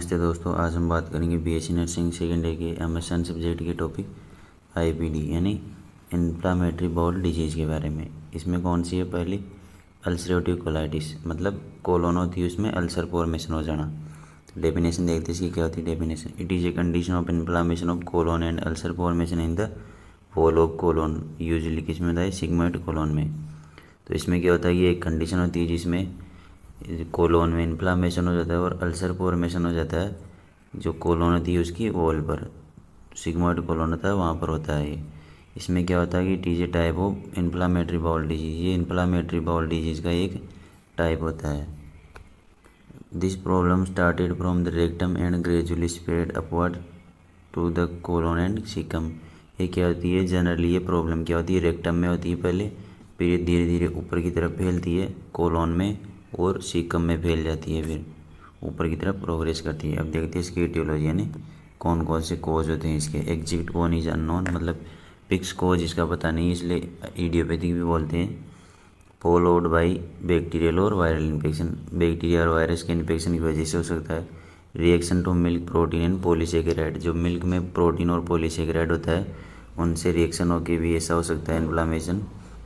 नमस्ते दोस्तों, आज हम बात करेंगे बीएससी नर्सिंग सेकेंड ईयर के एमएसएन सब्जेक्ट के टॉपिक आईपीडी यानी इन्फ्लामेटरी बाउल डिजीज़ के बारे में। इसमें कौन सी है? पहली अल्सरेटिव कोलाइटिस, मतलब कोलोन होती है उसमें अल्सर फॉर्मेशन हो जाना। तो डेफिनेशन देखते हैं इसकी क्या होती है। Definition: it is a condition of inflammation of colon and ulcer formation in the wall of colon, usually किस में होता है? सिग्मोइड कोलोन में। तो इसमें क्या होता है, ये एक कंडीशन होती है जिसमें कोलोन में इन्फ्लामेशन हो जाता है और अल्सर फॉर्मेशन हो जाता है। जो कोलोन होती है उसकी वॉल पर, सिग्मोइड कोलोन होता है वहाँ पर होता है ये। इसमें क्या होता है कि it is a type of inflammatory bowel disease, ये इन्फ्लामेटरी बाउल डिजीज़ का एक टाइप होता है। This problem started from the rectum and gradually spread upward to the colon and caecum. ये क्या होती है? जनरली ये प्रॉब्लम क्या होती है? रेक्टम में होती है पहले, फिर धीरे धीरे ऊपर की तरफ फैलती है कोलोन में और सीकम में फैल जाती है, फिर ऊपर की तरफ प्रोग्रेस करती है। अब देखते हैं इसकी एटियोलॉजी यानी कौन कौन से कोज होते हैं इसके। एग्जैक्ट कौन इज अननोन, मतलब फिक्स कोज इसका पता नहीं, इसलिए इडियोपैथिक भी बोलते हैं। फॉलोड बाई बैक्टीरियल और वायरल इन्फेक्शन, बैक्टीरिया और वायरस के इन्फेक्शन की वजह से हो सकता है। Reaction to milk protein and polysaccharide, जो मिल्क में प्रोटीन और पॉलीसेकेराइड होता है उनसे रिएक्शन होकर भी ऐसा हो सकता है इन्फ्लामेशन।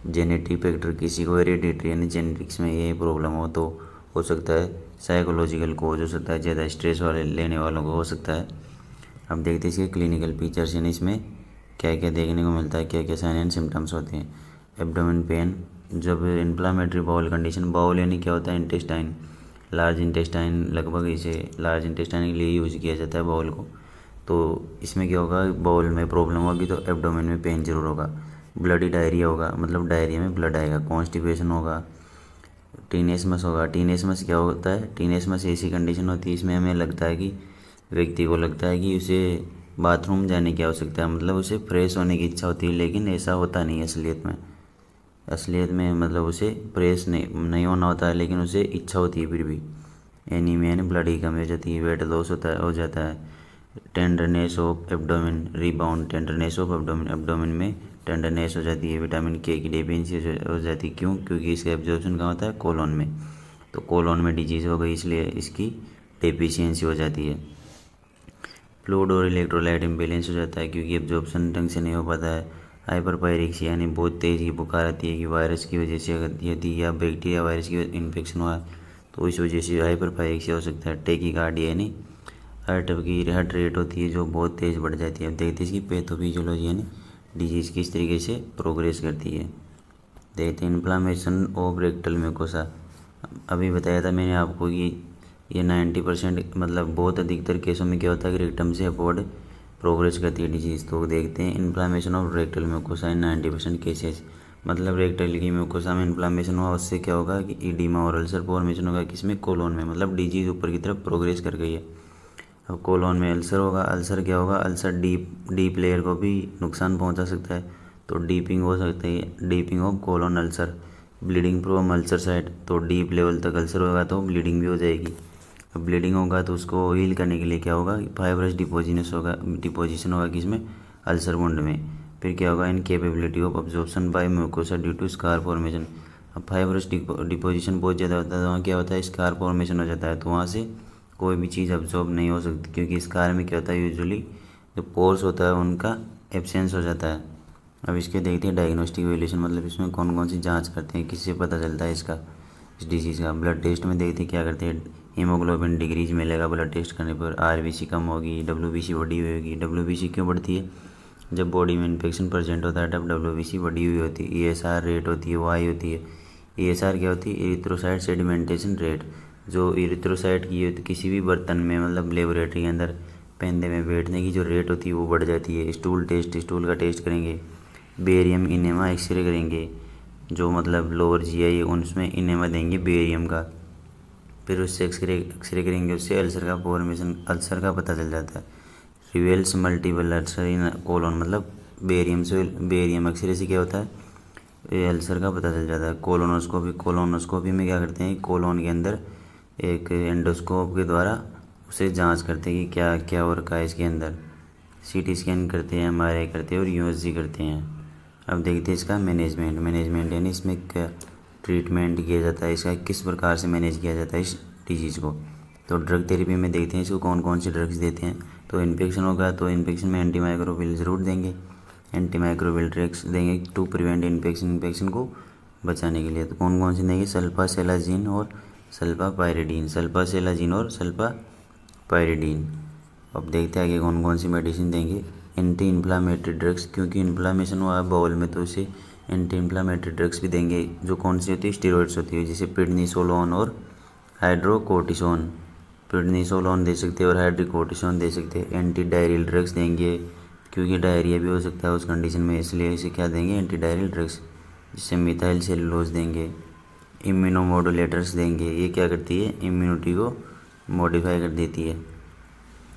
जेनेटिक फैक्टर, किसी को हेरिडिटरी यानी जेनेटिक्स में ये प्रॉब्लम हो तो हो सकता है। साइकोलॉजिकल कोज हो सकता है, ज़्यादा स्ट्रेस वाले लेने वालों को हो सकता है। अब देखते हैं इसके क्लिनिकल फीचर्स यानी इसमें क्या क्या देखने को मिलता है, क्या क्या साइन एंड सिम्टम्स होते हैं। एब्डोमेन पेन, जब इन्फ्लामेटरी बाउल कंडीशन, बाउल यानी क्या होता है? इंटेस्टाइन, लार्ज इंटेस्टाइन, लगभग इसे लार्ज इंटेस्टाइन के लिए यूज़ किया जाता है बाउल को। तो इसमें क्या होगा? बाउल में प्रॉब्लम होगी तो एब्डोमेन में पेन जरूर होगा। ब्लडी डायरिया होगा, मतलब डायरिया में ब्लड आएगा। कॉन्स्टिपेशन होगा। टीनेसमस होगा। टीनेसमस क्या होता है? टीनेसमस ऐसी कंडीशन होती है इसमें हमें लगता है कि व्यक्ति को लगता है कि उसे बाथरूम जाने की आवश्यकता है, मतलब उसे फ्रेश होने की इच्छा होती है, लेकिन ऐसा होता नहीं है असलियत में मतलब उसे फ्रेश नहीं होना होता है, लेकिन उसे इच्छा होती है फिर भी। एनीमिया यानी ब्लड की कमी हो जाती है। वेट लॉस हो जाता है। Tenderness of abdomen rebound, tenderness of abdomen, abdomen में टेंडरनेस हो जाती है। विटामिन के की डेफिशिएंसी हो जाती है। क्यों? क्योंकि इसका एब्जॉर्प्शन कहाँ होता है? कोलोन में। तो कोलोन में डिजीज़ हो गई इसलिए इसकी डेफिशिएंसी हो जाती है। फ्लूइड और इलेक्ट्रोलाइट इम्बैलेंस हो जाता है क्योंकि एब्जॉर्प्शन ढंग से नहीं हो पाता है। हाइपरपायरेक्सिया यानी बहुत तेज़ की बुखार आती है कि वायरस की वजह से, अगर यदि या बैक्टीरिया वायरस की इन्फेक्शन हुआ तो इस वजह से हाइपरपायरेक्सिया हो सकता है। टेकीकार्डिया यानी हार्ट रेट होती है जो बहुत तेज़ बढ़ जाती है। अब देखते हैं इसकी पैथोफिजियोलॉजी यानी डिजीज़ किस तरीके से प्रोग्रेस करती है। देखते हैं इन्फ्लामेशन ऑफ रेक्टल म्यूकोसा। अभी बताया था मैंने आपको कि ये 90% मतलब बहुत अधिकतर केसों में क्या होता है कि रेक्टम से अपवर्ड प्रोग्रेस करती है डिजीज़। तो देखते हैं inflammation of rectal mucosa in 90% cases, मतलब रेक्टल की म्यूकोसा में इन्फ्लामेशन हुआ उससे क्या होगा कि ईडिमा और अल्सर फॉर्मेशन होगा, किसमें? कोलोन में, मतलब डिजीज़ ऊपर की तरफ प्रोग्रेस कर गई है। अब कोलोन में अल्सर होगा। अल्सर क्या होगा? अल्सर डीप लेयर को भी नुकसान पहुंचा सकता है, तो डीपिंग हो सकती है। Dipping of colon ulcer, bleeding from ulcer side, तो डीप लेवल तक अल्सर होगा तो ब्लीडिंग भी हो जाएगी। अब ब्लीडिंग होगा तो उसको हील करने के लिए क्या होगा? फाइब्रस डिपोजिशन होगा किसमें? अल्सर वुंड में। फिर क्या होगा? Incapability of absorption by mucosa due to scar formation. अब फाइब्रस डिपोजिशन बहुत ज़्यादा होता है तो वहाँ क्या होता है? स्कार फॉर्मेशन हो जाता है, तो वहाँ से कोई भी चीज़ अब्जॉर्ब नहीं हो सकती, क्योंकि स्कार में क्या होता है? यूजुअली जो पोर्स होता है उनका एब्सेंस हो जाता है। अब इसके देखते हैं डायग्नोस्टिक वैल्यूएशन, मतलब इसमें कौन कौन सी जांच करते हैं, किससे पता चलता है इसका, इस डिजीज़ का। ब्लड टेस्ट में देखते हैं क्या करते हैं। हीमोग्लोबिन डिक्रीज मिलेगा ब्लड टेस्ट करने पर। आरबीसी कम होगी, डब्ल्यूबीसी बढ़ी हुई होगी। डब्ल्यूबीसी क्यों बढ़ती है? जब बॉडी में इन्फेक्शन प्रेजेंट होता है तब डब्ल्यूबीसी बढ़ी हुई होती है। ईएसआर रेट होती है, वाई होती है। ईएसआर क्या होती है? Erythrocyte sedimentation rate. जो इरिथ्रोसाइट की किसी भी बर्तन में, मतलब लेबोरेटरी के अंदर पेंदे में बैठने की जो रेट होती है वो बढ़ जाती है। स्टूल टेस्ट, स्टूल का टेस्ट करेंगे। बेरियम इनेमा एक्सरे करेंगे, जो मतलब लोअर जीआई उसमें इनेमा देंगे बेरियम का। फिर उससे एक्सरे करेंगे, उससे अल्सर का फॉर्मेशन, अल्सर का पता चल जाता है। रिवेल्स मल्टीपल अल्सर इन कोलोन, मतलब बेरियम एक्सरे से क्या होता है? ये अल्सर का पता चल जाता है। कोलोनोस्कोपी में क्या करते हैं? कोलोन के अंदर एक एंडोस्कोप के द्वारा उसे जांच करते हैं कि क्या क्या हो रखा है इसके अंदर। सीटी स्कैन करते हैं, एमआरआई करते हैं और यूएसजी करते हैं। अब देखते हैं इसका मैनेजमेंट यानी इसमें क्या ट्रीटमेंट किया जाता है, इसका किस प्रकार से मैनेज किया जाता है इस डिजीज़ को। तो ड्रग थेरेपी में देखते हैं इसको कौन कौन से ड्रग्स देते हैं। तो इन्फेक्शन होगा तो इन्फेक्शन में एंटी माइक्रोबियल ज़रूर देंगे, एंटी माइक्रोबियल ड्रग्स देंगे टू प्रिवेंट इन्फेक्शन को बचाने के लिए। तो कौन कौन से देंगे, सल्फासेलाजीन और सल्फापायरिडीन और सल्फापायरिडीन। अब देखते हैं आगे कौन कौन सी मेडिसिन देंगे। एंटी इन्फ्लामेटरी ड्रग्स, क्योंकि इन्फ्लामेशन हुआ है बाउल में तो इसे एंटी इन्फ्लामेटरी ड्रग्स भी देंगे, जो कौन सी होती है, स्टेरॉइड्स होती है, जैसे प्रेडनिसोलोन और हाइड्रोकोर्टिसोन। प्रेडनिसोलोन दे सकते हैं और हाइड्रोकोर्टिसोन दे सकते हैं। एंटी डायरियल ड्रग्स देंगे, क्योंकि डायरिया भी हो सकता है उस कंडीशन में, इसलिए इसे क्या देंगे, एंटी डायरियल ड्रग्स। जिससे मिथाइल सेलुलोज देंगे। इम्यूनोमोडुलेटर्स देंगे, ये क्या करती है, इम्यूनिटी को मॉडिफाई कर देती है।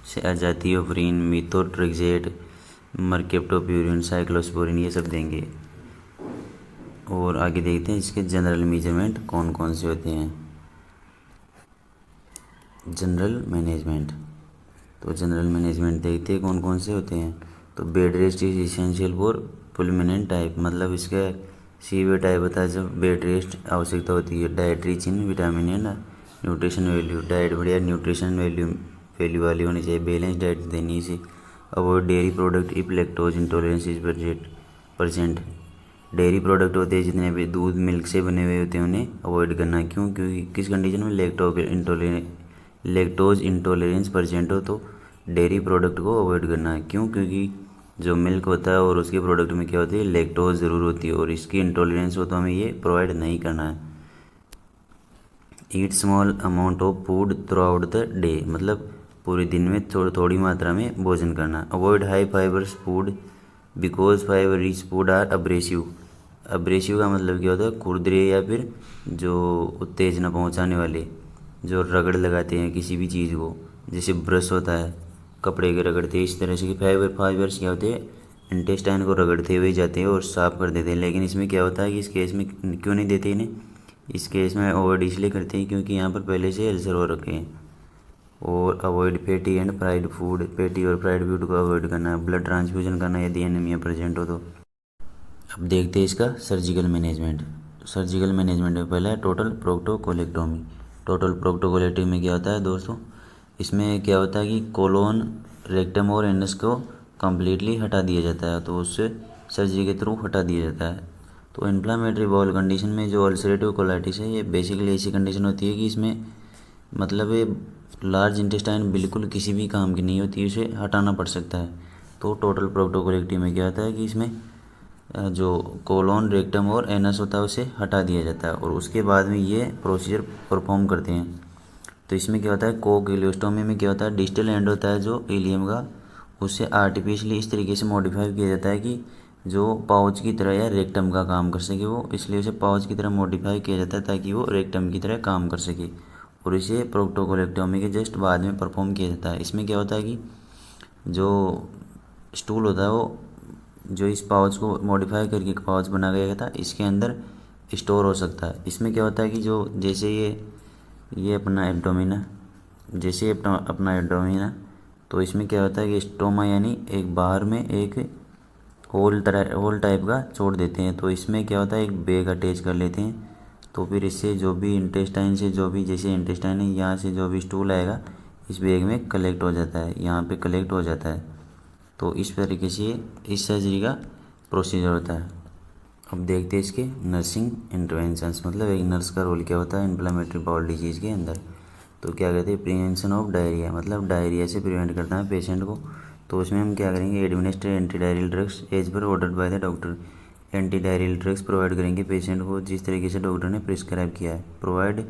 से अजाथियोप्रिन, मीथोट्रेक्सेट, मर्केप्टोप्यूरिन, साइक्लोस्पोरिन, ये सब देंगे। और आगे देखते हैं इसके जनरल मेजरमेंट कौन कौन से होते हैं। जनरल मैनेजमेंट, तो जनरल मैनेजमेंट देखते हैं कौन कौन से होते हैं। तो bed rest is essential for fulminant type, मतलब इसका सीवियर टाइप होता है जब बेड रेस्ट आवश्यकता होती है। Diet rich in vitamin and nutrition value, diet बढ़िया न्यूट्रिशन वैल्यू वाली होनी चाहिए, बैलेंस डाइट देनी से। Avoid dairy product if lactose intolerance is percent, dairy product होते हैं जितने भी दूध मिल्क से बने हुए होते हैं उन्हें अवॉइड करना। क्यों, क्योंकि किस कंडीशन में, लैक्टोज इंटॉलरेंस परसेंट हो तो डेयरी प्रोडक्ट को अवॉइड करना है। क्यों, क्योंकि जो मिल्क होता है और उसके प्रोडक्ट में क्या होती है, लैक्टोज ज़रूर होती है और इसकी इंटॉलरेंस हो तो हमें ये प्रोवाइड नहीं करना है। Eat small amount of food throughout the day, मतलब पूरे दिन में थोड़ी मात्रा में भोजन करना। Avoid high fibers food because fiber rich food are abrasive. Abrasive का मतलब क्या होता है, खुरदरे या फिर जो उत्तेजना पहुंचाने वाले, जो रगड़ लगाते हैं किसी भी चीज़ को, जैसे ब्रश होता है कपड़े के रगड़ते हैं, इस तरह से कि फाइबर्स क्या होते हैं, इंटेस्टाइन को रगड़ते हुए जाते हैं और साफ़ कर देते हैं। लेकिन इसमें क्या होता है कि इस केस में क्यों नहीं देते इन्हें, इस केस में अवॉइड इसलिए करते हैं क्योंकि यहाँ पर पहले से अल्सर हो रखे हैं। और avoid fatty and fried food, fatty और फ्राइड फूड को अवॉइड करना है। ब्लड ट्रांसफ्यूजन करना यदि एनीमिया प्रेजेंट हो तो। अब देखते हैं इसका सर्जिकल मैनेजमेंट। सर्जिकल मैनेजमेंट में पहला है टोटल प्रोक्टोकोलेक्टोमी। टोटल प्रोक्टोकोलेक्टोमी में क्या होता है दोस्तों, इसमें क्या होता है कि कोलोन, रेक्टम और एनस को कम्प्लीटली हटा दिया जाता है, तो उससे सर्जरी के थ्रू हटा दिया जाता है। तो इन्फ्लामेटरी बाउल कंडीशन में जो अल्सरेटिव कोलाइटिस है, ये बेसिकली ऐसी कंडीशन होती है कि इसमें मतलब ये लार्ज इंटेस्टाइन बिल्कुल किसी भी काम की नहीं होती है, उसे हटाना पड़ सकता है। तो टोटल प्रोक्टोकोलेक्टोमी में क्या होता है कि इसमें जो कोलोन, रेक्टम और एनस होता है उसे हटा दिया जाता है और उसके बाद में ये प्रोसीजर परफॉर्म करते हैं। तो इसमें क्या होता है, कोक्लेक्टोमी में क्या होता है, डिस्टल एंड होता है जो इलियम का, उससे आर्टिफिशियली इस तरीके से मॉडिफाई किया जाता है कि जो पाउच की तरह या रेक्टम का काम कर सके वो, इसलिए उसे पाउच की तरह मॉडिफाई किया जाता है ताकि वो रेक्टम की तरह काम कर सके। और इसे प्रोक्टोकोलेक्टोमी के जस्ट बाद में परफॉर्म किया जाता है। इसमें क्या होता है कि जो स्टूल होता है वो, जो इस पाउच को मॉडिफाई करके पाउच बना गया था, इसके अंदर स्टोर हो सकता है। इसमें क्या होता है कि जो जैसे ये अपना एब्डोमेन है, जैसे अपना एब्डोमेन है, तो इसमें क्या होता है कि स्टोमा यानी एक बाहर में एक होल टाइप का छोड़ देते हैं। तो इसमें क्या होता है, एक बैग अटैच कर लेते हैं, तो फिर इससे जो भी इंटेस्टाइन से जो भी, जैसे इंटेस्टाइन है यहाँ से जो भी स्टूल आएगा इस बैग में कलेक्ट हो जाता है, यहाँ पे कलेक्ट हो जाता है। तो इस तरीके से इस सर्जरी का प्रोसीजर होता है। अब देखते हैं इसके नर्सिंग इंटरवेंशंस, मतलब एक नर्स का रोल क्या होता है इन्फ्लेमेटरी बाउल डिजीज़ के अंदर। तो क्या कहते हैं, प्रिवेंशन ऑफ डायरिया, मतलब डायरिया से प्रिवेंट करना है पेशेंट को। तो उसमें हम क्या करेंगे, administer antidiarrhoeal drugs as per ordered by the doctor. Antidiarrhoeal drugs provide करेंगे पेशेंट को जिस तरीके से डॉक्टर ने प्रिस्क्राइब किया है। प्रोवाइड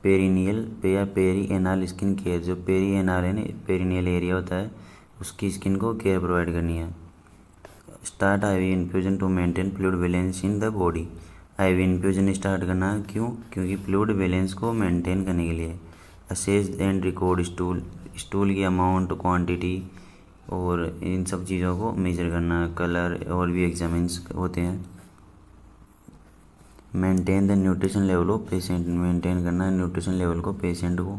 पेरिनियल या पेरी एनाल स्किन केयर, जो पेरी एनाल है, पेरिनियल एरिया होता है, उसकी स्किन को केयर प्रोवाइड करनी है। Start IV infusion to maintain fluid balance in the body. IV infusion start करना है, क्यों, क्योंकि फ्लूइड बैलेंस को मेंटेन करने के लिए। असेस एंड रिकॉर्ड स्टूल की अमाउंट, क्वांटिटी और इन सब चीज़ों को मेजर करना, कलर और भी एग्जामिन्स होते हैं। Maintain the nutrition level of patient, maintain करना है न्यूट्रिशन लेवल को पेशेंट को।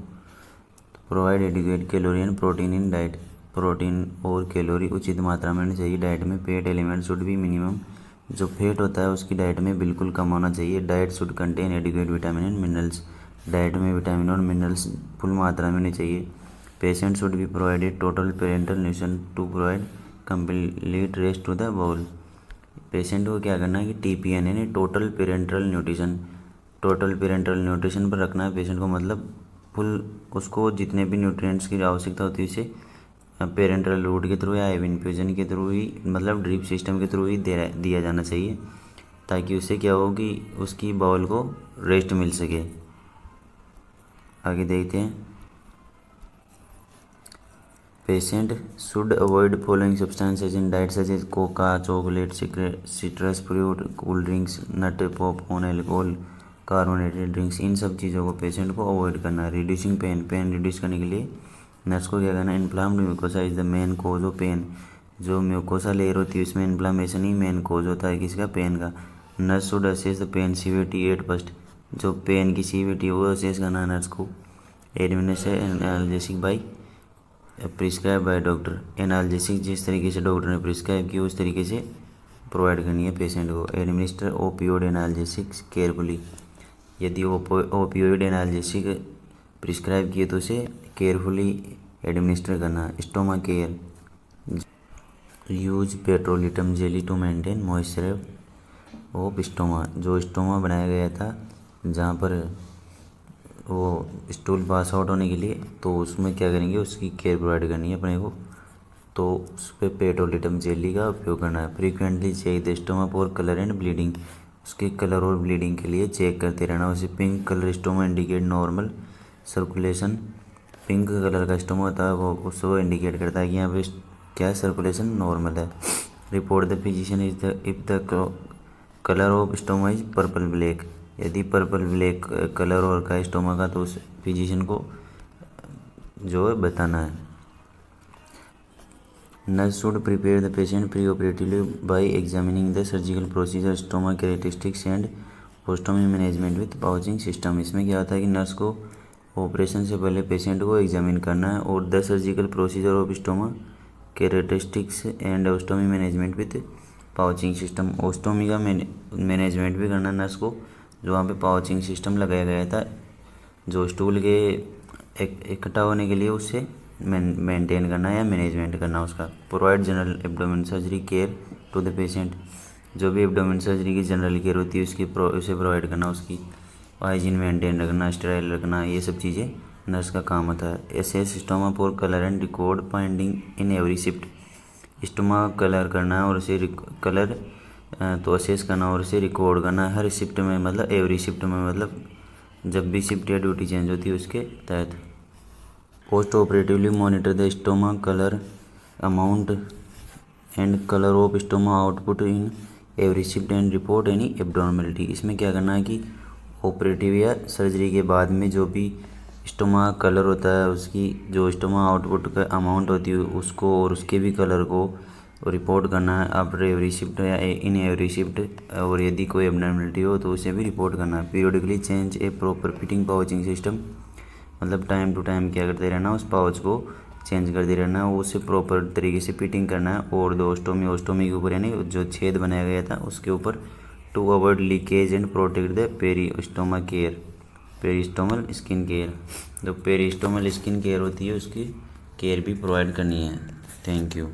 Provide adequate calorie and protein in diet, protein और कैलोरी उचित मात्रा में होनी चाहिए डाइट में। फैट एलिमेंट शुड भी मिनिमम, जो फैट होता है उसकी डाइट में बिल्कुल कम होना चाहिए। Diet should contain adequate vitamin and minerals, diet में विटामिन और मिनरल्स फुल मात्रा में होनी चाहिए। Patient should be provided total parenteral nutrition to provide complete rest to the bowel. Patient को क्या करना है कि TPN यानी टोटल पेरेंटल न्यूट्रिशन पर रखना है पेशेंट को, मतलब फुल उसको जितने भी न्यूट्रिएंट्स की आवश्यकता होती है उसे पेरेंटल रूट के थ्रू या IV इन्फ्यूजन के थ्रू ही, मतलब ड्रिप सिस्टम के थ्रू ही दिया जाना चाहिए, ताकि उससे क्या हो कि उसकी बाउल को रेस्ट मिल सके। आगे देखते हैं। Patient should avoid following substances in diet such as coca, chocolate, citrus fruit, cool drinks, nut, popcorn, alcohol, carbonated drinks. इन सब चीज़ों को पेशेंट को अवॉइड करना है। रिड्यूसिंग पेन रिड्यूस करने के लिए नर्स को क्या करना है, inflamed mucosa is the main cause of pain. जो म्यूकोसा लेयर होती है उसमें इन्फ्लामेशन ही मेन कोज होता है किसका, पेन का। Nurse should assess the pain severity at first. जो पेन की सीवियरिटी वो असेस करना है नर्स को। Administer analgesic by prescribe by doctor. Analgesic जिस तरीके से डॉक्टर ने प्रिस्क्राइब किया उस तरीके से प्रोवाइड करनी है पेशेंट को। Administer opioid analgesics carefully. यदि ओपियोइड एनाल्जेसिक प्रिस्क्राइब किए तो उसे केयरफुली एडमिनिस्टर करना। Stoma care, use petroleum jelly to maintain moisture of stoma. जो स्टोमा बनाया गया था जहाँ पर वो स्टूल पास आउट होने के लिए, तो उसमें क्या करेंगे, उसकी केयर प्रोवाइड करनी है अपने को, तो उस पर पेट्रोलिटम जेली का उपयोग करना है। Frequently check the stoma for colour and bleeding. उसके कलर और ब्लीडिंग के लिए चेक करते रहना। उसे pink colour stoma indicate normal circulation. Pink colour का स्टोमा होता है वो उसको इंडिकेट करता है कि यहाँ पे क्या सर्कुलेशन नॉर्मल है। Report the physician is the if the colour of stoma is purple black. यदि पर्पल ब्लैक कलर और का स्टोमा का तो उस फिजिशियन को जो है बताना है। Nurse should prepare the patient pre operatively by examining the surgical procedure, stoma characteristics and ostomy management with pouching system. इसमें क्या होता है कि नर्स को ऑपरेशन से पहले पेशेंट को एग्जामिन करना है और the surgical procedure of stoma characteristics and ostomy management with pouching system. Ostomy का मैनेजमेंट भी करना नर्स को, जो वहाँ पे पाउचिंग सिस्टम लगाया गया था जो स्टूल के इकट्ठा होने के लिए, उससे मेंटेन करना या मैनेजमेंट करना उसका। Provide general abdomen surgery care to the patient. जो भी एब्डोमेन सर्जरी की जनरल केयर होती है उसे प्रोवाइड करना, उसकी हाइजीन मेंटेन रखना, स्टेराइल रखना, ये सब चीज़ें नर्स का काम होता है। Assess stoma for colour and record finding in every shift. Stoma colour करना है और उसे कलर तो असेस करना और उसे रिकॉर्ड करना है हर शिफ्ट में, मतलब एवरी शिफ्ट में, मतलब जब भी शिफ्ट या ड्यूटी चेंज होती है उसके तहत। Post operatively monitor the stoma colour amount and colour of stoma output in every shift and report any abnormality. इसमें क्या करना है कि ऑपरेटिव या सर्जरी के बाद में जो भी स्टोमा कलर होता है उसकी जो स्टोमा आउटपुट का अमाउंट होती है उसको और उसके भी कलर को रिपोर्ट करना है आफ्टर एवरी शिफ्ट या इन एवरी शिफ्ट। और यदि कोई एब्नॉर्मलिटी हो तो उसे भी रिपोर्ट करना है। पीरियडिकली चेंज ए प्रॉपर फिटिंग पाउचिंग सिस्टम, मतलब टाइम टू टाइम क्या करते रहना, उस पाउच को चेंज करते रहना है, उसे प्रॉपर तरीके से फिटिंग करना है। और दो ओस्टोमी के ऊपर यानी जो छेद बनाया गया था उसके ऊपर to avoid leakage and protect the peristoma care, peristomal skin care. जो पेरिस्टोमल स्किन केयर होती है उसकी केयर भी प्रोवाइड करनी है। Thank you.